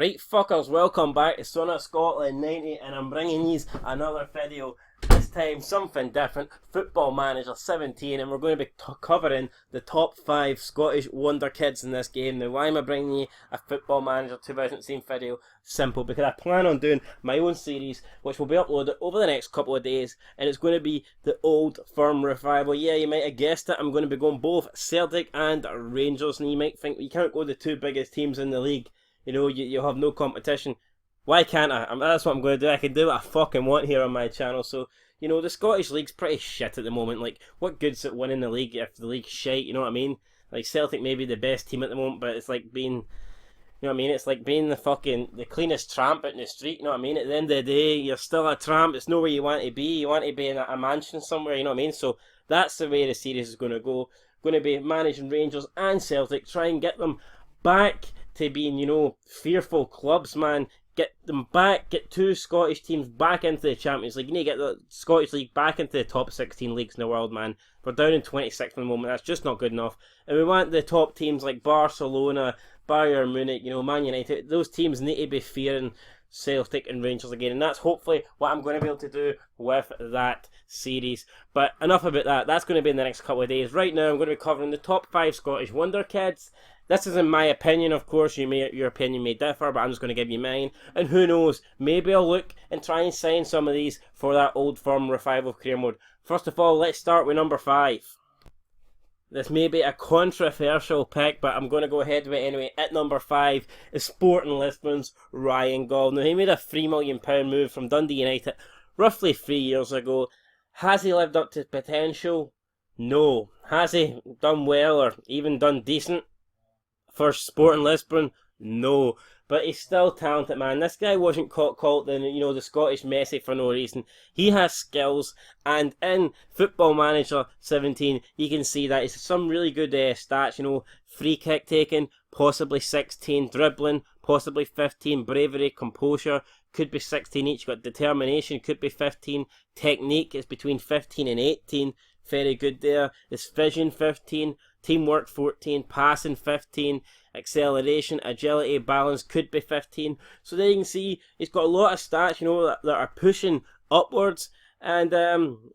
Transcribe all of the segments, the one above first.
Right, fuckers, welcome back to Son of Scotland 90, and I'm bringing you another video. This time, something different. Football Manager 17, and we're going to be covering the top 5 Scottish Wonderkids in this game. Now, why am I bringing you a Football Manager 2018 video? Simple, because I plan on doing my own series, which will be uploaded over the next couple of days, and it's going to be the Old Firm Revival. Yeah, you might have guessed it, I'm going to be going both Celtic and Rangers, and you might think you can't go the two biggest teams in the league. You know, you'll have no competition. Why can't I? That's what I'm going to do. I can do what I fucking want here on my channel. So, you know, the Scottish League's pretty shit at the moment. Like, what good's it winning the league if the league's shite, you know what I mean? Like, Celtic may be the best team at the moment, but it's like being, you know what I mean? It's like being the cleanest tramp out in the street, you know what I mean? At the end of the day, you're still a tramp. It's not where you want to be. You want to be in a mansion somewhere, you know what I mean? So, that's the way the series is going to go. Going to be managing Rangers and Celtic, try and get them back to being, you know, fearful clubs, man. Get them back, get two Scottish teams back into the Champions League. You need to get the Scottish League back into the top 16 leagues in the world, man. We're down in 26th at the moment. That's just not good enough. And we want the top teams like Barcelona, Bayern Munich, you know, Man United. Those teams need to be fearing Celtic and Rangers again, and that's hopefully what I'm going to be able to do with that series. But enough about that. That's going to be in the next couple of days. Right now, I'm going to be covering the top 5 Scottish Wonderkids. This is in my opinion, of course. Your opinion may differ, but I'm just going to give you mine. And who knows, maybe I'll look and try and sign some of these for that Old Firm Revival career mode. First of all, let's start with number 5. This may be a controversial pick, but I'm going to go ahead with it anyway. At number 5 is Sporting Lisbon's Ryan Gauld. Now, he made a £3 million move from Dundee United roughly 3 years ago. Has he lived up to potential? No. Has he done well or even done decent for Sporting Lisbon? No. But he's still talented, man. This guy wasn't called the Scottish Messi for no reason. He has skills, and in Football Manager 17, you can see that it's some really good stats. You know, free kick taking, possibly 16, dribbling, possibly 15, bravery, composure, could be 16 each. Got determination, could be 15. Technique is between 15 and 18. Very good there. His vision 15, teamwork 14, passing 15, acceleration, agility, balance could be 15. So there you can see he's got a lot of stats, you know, that are pushing upwards. And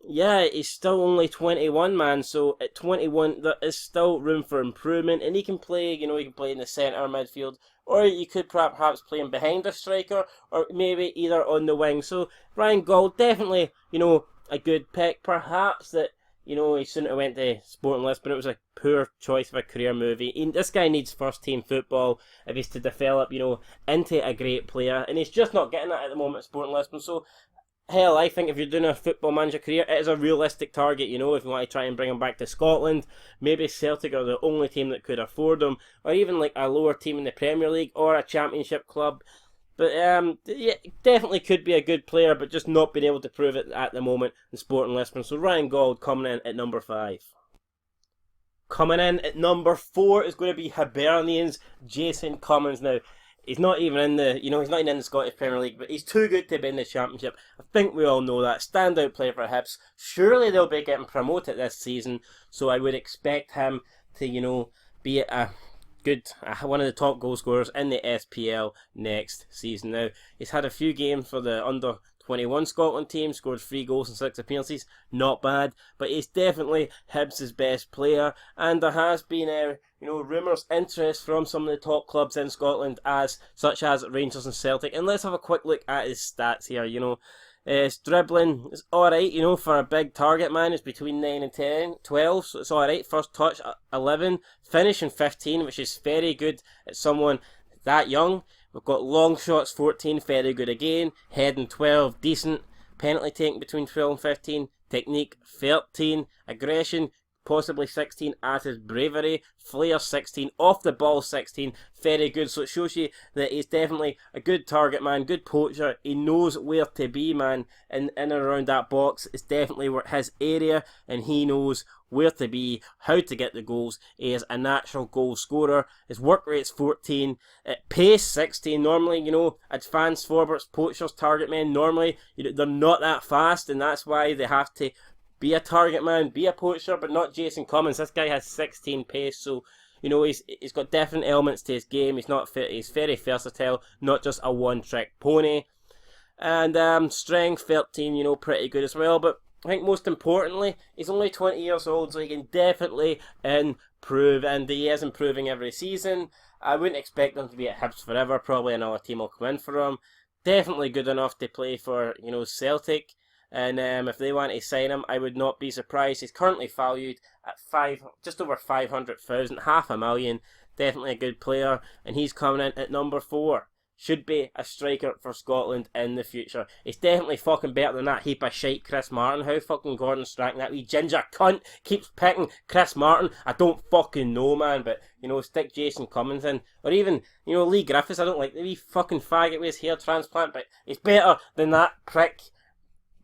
yeah, he's still only 21, man. So at 21, there is still room for improvement, and he can play. You know, he can play in the centre midfield, or you could perhaps play him behind a striker, or maybe either on the wing. So Ryan Gauld, definitely, you know, a good pick. Perhaps that, you know, he shouldn't have went to Sporting Lisbon. It was a poor choice of a career move. This guy needs first team football if he's to develop, you know, into a great player. And he's just not getting that at the moment at Sporting Lisbon. So, hell, I think if you're doing a Football Manager career, it is a realistic target, you know, if you want to try and bring him back to Scotland. Maybe Celtic are the only team that could afford him. Or even like a lower team in the Premier League or a Championship club. But yeah, definitely could be a good player, but just not being able to prove it at the moment in Sporting Lisbon. So Ryan Gauld coming in at number 5. Coming in at number 4 is going to be Hibernian's Jason Cummins. Now, he's not even in the, you know, he's not even in the Scottish Premier League, but he's too good to be in the Championship. I think we all know that. Standout player for Hibs. Surely they'll be getting promoted this season, so I would expect him to, you know, be a one of the top goal scorers in the SPL next season. Now, he's had a few games for the under 21 Scotland team, scored 3 goals and 6 appearances, not bad, but he's definitely Hibs' best player, and there has been you know, rumours, interest from some of the top clubs in Scotland, such as Rangers and Celtic. And let's have a quick look at his stats here. You know, his dribbling is alright, you know, for a big target man. It's between 9 and 10, 12, so it's alright. First touch, 11. Finishing 15, which is very good at someone that young. We've got long shots, 14, very good again. Heading 12, decent. Penalty taking between 12 and 15. Technique, 13. Aggression, possibly 16, as his bravery. Flair 16, off the ball 16, very good. So it shows you that he's definitely a good target man, good poacher. He knows where to be, man, in and around that box. It's definitely his area, and he knows where to be, how to get the goals. He is a natural goal scorer. His work rate's 14, pace 16. Normally, you know, advanced forwards, poachers, target men, normally, you know, they're not that fast, and that's why they have to be a target man, be a poacher, but not Jason Cummins. This guy has 16 pace, so You know, he's got different elements to his game. He's very versatile, not just a one-trick pony. And strength 13, you know, pretty good as well. But I think most importantly, he's only 20 years old, so he can definitely improve, and he is improving every season. I wouldn't expect him to be at Hibs forever. Probably another team will come in for him. Definitely good enough to play for, you know, Celtic. And if they want to sign him, I would not be surprised. He's currently valued at just over 500,000, $500,000. Definitely a good player, and he's coming in at number 4. Should be a striker for Scotland in the future. He's definitely fucking better than that heap of shite Chris Martin. How fucking Gordon Strachan, that wee ginger cunt, keeps picking Chris Martin. I don't fucking know, man, but, you know, stick Jason Cummins in. Or even, you know, Lee Griffiths. I don't like the wee fucking faggot with his hair transplant, but he's better than that prick.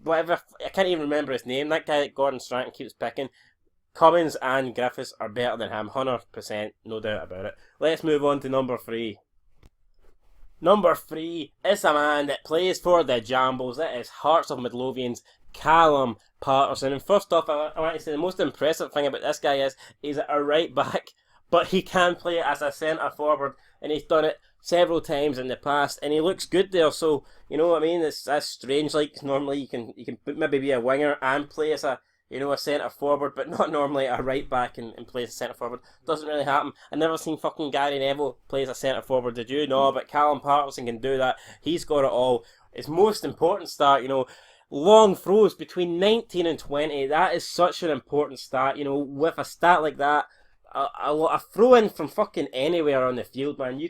Whatever, I can't even remember his name. That guy that Gordon Strachan keeps picking. Cummins and Griffiths are better than him, 100%, no doubt about it. Let's move on to number 3. Number 3 is a man that plays for the Jambles. It is Hearts of Midlothian's Callum Patterson. And first off, I want to say the most impressive thing about this guy is he's a right back, but he can play as a centre forward, and he's done it several times in the past, and he looks good there. So, you know what I mean? That's strange. Like, normally you can maybe be a winger and play as a, you know, a centre forward, but not normally a right back and play as a centre forward. Doesn't really happen. I never seen fucking Gary Neville play as a centre forward, did you? No, but Callum Patterson can do that. He's got it all. His most important stat, you know, long throws between 19 and 20. That is such an important stat. You know, with a stat like that, a throw in from fucking anywhere on the field, man.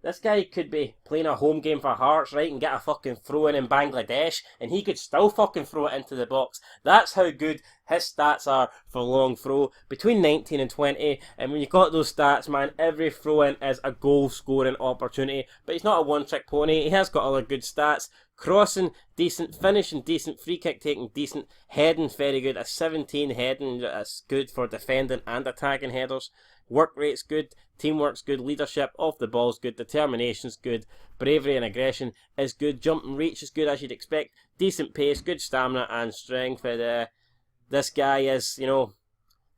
This guy could be playing a home game for Hearts, right, and get a fucking throw in Bangladesh, and he could still fucking throw it into the box. That's how good his stats are for long throw, between 19 and 20, and when you got those stats, man, every throw in is a goal scoring opportunity. But he's not a one-trick pony. He has got other good stats. Crossing, decent. Finishing, decent. Free kick taking, decent. Heading, very good. A 17 heading, that's good for defending and attacking headers. Work rate's good, teamwork's good, leadership off the ball's good, determination's good, bravery and aggression is good, jump and reach is good as you'd expect, decent pace, good stamina and strength. This guy is, you know,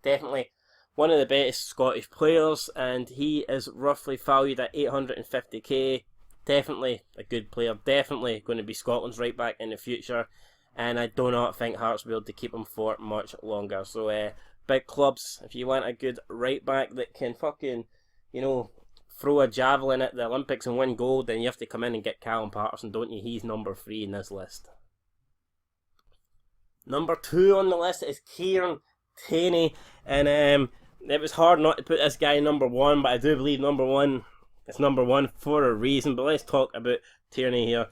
definitely one of the best Scottish players, and he is roughly valued at 850k. Definitely a good player, definitely going to be Scotland's right back in the future, and I do not think Hearts will be able to keep him for much longer. So, big clubs, if you want a good right back that can fucking, you know, throw a javelin at the Olympics and win gold, then you have to come in and get Callum Patterson, don't you? He's number 3 in this list. Number 2 on the list is Kieran Tierney, and it was hard not to put this guy number 1, but I do believe number 1 is number 1 for a reason. But let's talk about Tierney here.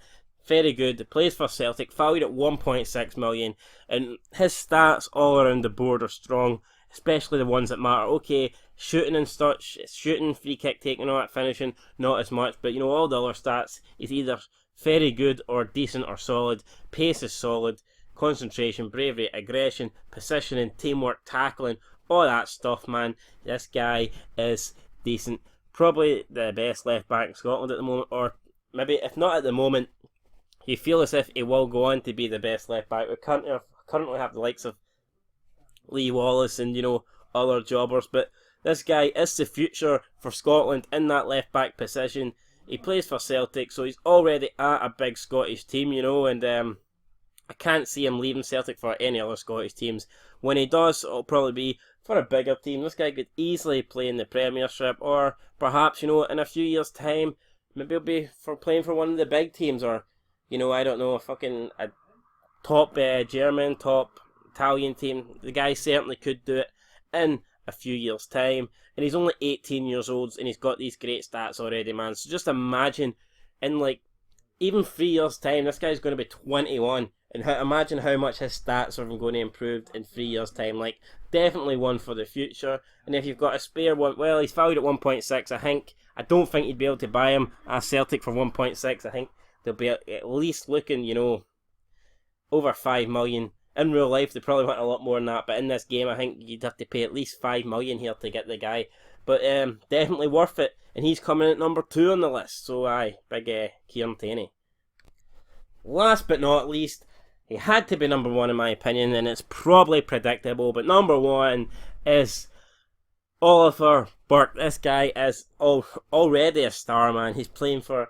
Very good, plays for Celtic, valued at 1.6 million, and his stats all around the board are strong, especially the ones that matter. Okay, shooting and such, shooting, free kick taking, all that, finishing, not as much, but you know, all the other stats is either very good or decent or solid. Pace is solid, concentration, bravery, aggression, positioning, teamwork, tackling, all that stuff, man. This guy is decent. Probably the best left back in Scotland at the moment, or maybe, if not at the moment, you feel as if he will go on to be the best left back. We currently have the likes of Lee Wallace and, you know, other jobbers, but this guy is the future for Scotland in that left back position. He plays for Celtic, so he's already at a big Scottish team, you know, and I can't see him leaving Celtic for any other Scottish teams. When he does, it'll probably be for a bigger team. This guy could easily play in the Premiership, or perhaps, you know, in a few years' time, maybe he'll be playing for one of the big teams, or, you know, I don't know, a top German, top Italian team. The guy certainly could do it in a few years' time. And he's only 18 years old, and he's got these great stats already, man. So just imagine, in like, even 3 years' time, this guy's going to be 21. And imagine how much his stats are going to improve in 3 years' time. Like, definitely one for the future. And if you've got a spare one, well, he's valued at 1.6, I don't think you'd be able to buy him at Celtic for 1.6. I think they'll be at least looking, you know, over 5 million. In real life, they probably want a lot more than that, but in this game, I think you'd have to pay at least 5 million here to get the guy. But definitely worth it, and he's coming at number 2 on the list. So aye, big Kieran Tierney. Last but not least, he had to be number 1 in my opinion, and it's probably predictable, but number 1 is Oliver Burke, this guy is already a star, man. He's playing for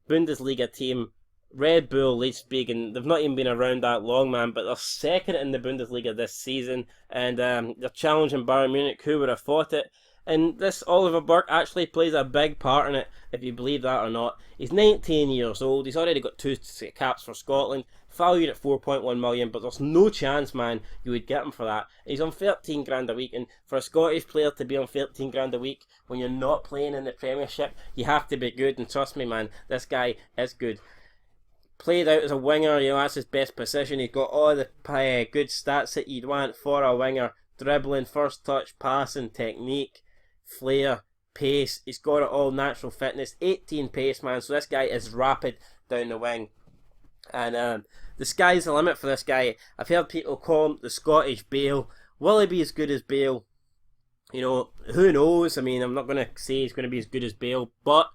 Bundesliga team Red Bull Leipzig, and they've not even been around that long, man. But they're second in the Bundesliga this season, and they're challenging Bayern Munich. Who would have thought it? And this Oliver Burke actually plays a big part in it, if you believe that or not. He's 19 years old. He's already got 2 caps for Scotland, valued at 4.1 million. But there's no chance, man, you would get him for that. He's on 13 grand a week, and for a Scottish player to be on 13 grand a week when you're not playing in the Premiership, you have to be good. And trust me, man, this guy is good. Played out as a winger, that's his best position. He's got all the good stats that you'd want for a winger: dribbling, first touch, passing, technique, flair, pace. He's got it all. Natural fitness, 18 pace, man. So this guy is rapid down the wing, and the sky's the limit for this guy. I've heard people call him the Scottish Bale. Will he be as good as Bale? Who knows? I mean, I'm not going to say he's going to be as good as Bale, but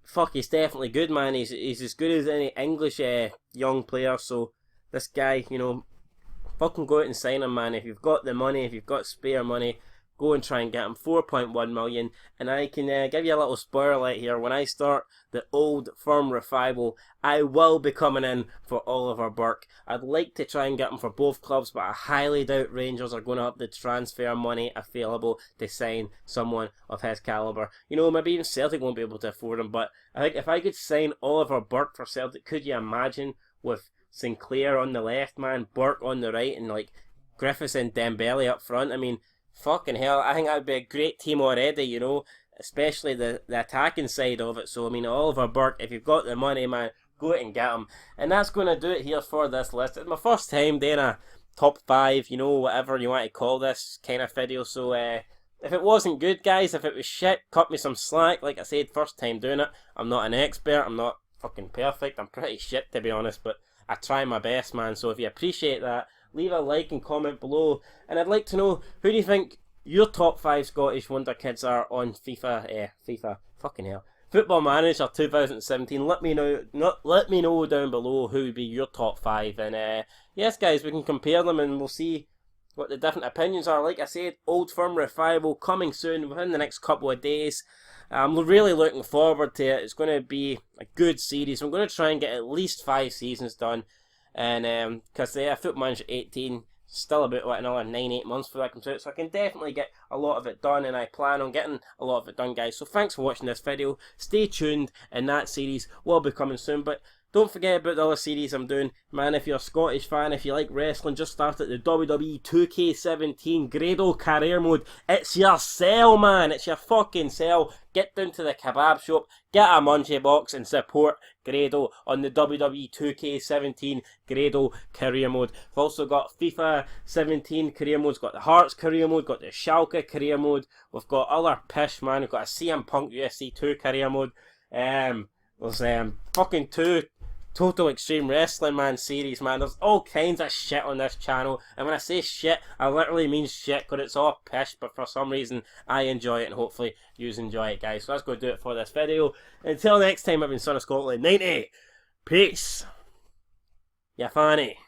fuck, he's definitely good, man. He's as good as any English young player. So this guy, fucking go out and sign him, man. If you've got the money, if you've got spare money, go and try and get him. 4.1 million. And I can give you a little spoiler light here. When I start the Old Firm revival, I will be coming in for Oliver Burke. I'd like to try and get him for both clubs, but I highly doubt Rangers are going to have the transfer money available to sign someone of his calibre. Maybe even Celtic won't be able to afford him, but I think if I could sign Oliver Burke for Celtic, could you imagine, with Sinclair on the left, man, Burke on the right, and like Griffiths and Dembele up front? I mean, fucking hell, I think that would be a great team already, especially the attacking side of it. So, I mean, Oliver Burke, if you've got the money, man, go out and get him. And that's going to do it here for this list. It's my first time doing a top 5, whatever you want to call this kind of video. So, if it wasn't good, guys, if it was shit, cut me some slack. Like I said, first time doing it. I'm not an expert. I'm not fucking perfect. I'm pretty shit, to be honest, but I try my best, man. So if you appreciate that, leave a like and comment below. And I'd like to know, who do you think your top 5 Scottish Wonderkids are on FIFA, fucking hell, Football Manager 2017. Let me know down below who would be your top 5. And yes, guys, we can compare them and we'll see what the different opinions are. Like I said, Old Firm revival coming soon within the next couple of days. I'm really looking forward to it. It's going to be a good series. I'm going to try and get at least 5 seasons done. And because Football Manager 18, still about another 9-8 months for that comes out, so I can definitely get a lot of it done, and I plan on getting a lot of it done, guys. So thanks for watching this video. Stay tuned, and that series will be coming soon. But don't forget about the other series I'm doing, man. If you're a Scottish fan, if you like wrestling, just started the WWE 2K17 Grado Career Mode. It's your sell, man. It's your fucking sell. Get down to the kebab shop, get a munchie box, and support Grado on the WWE 2K17 Grado Career Mode. We've also got FIFA 17 Career Modes, got the Hearts Career Mode, got the Schalke Career Mode. We've got other pish, man. We've got a CM Punk UFC 2 Career Mode. There's fucking 2 Total Extreme Wrestling, man, series, man. There's all kinds of shit on this channel, and when I say shit, I literally mean shit, because it's all pish, but for some reason, I enjoy it, and hopefully you enjoy it, guys. So that's going to do it for this video. Until next time, I've been Son of Scotland 90. Peace. Ya fanny.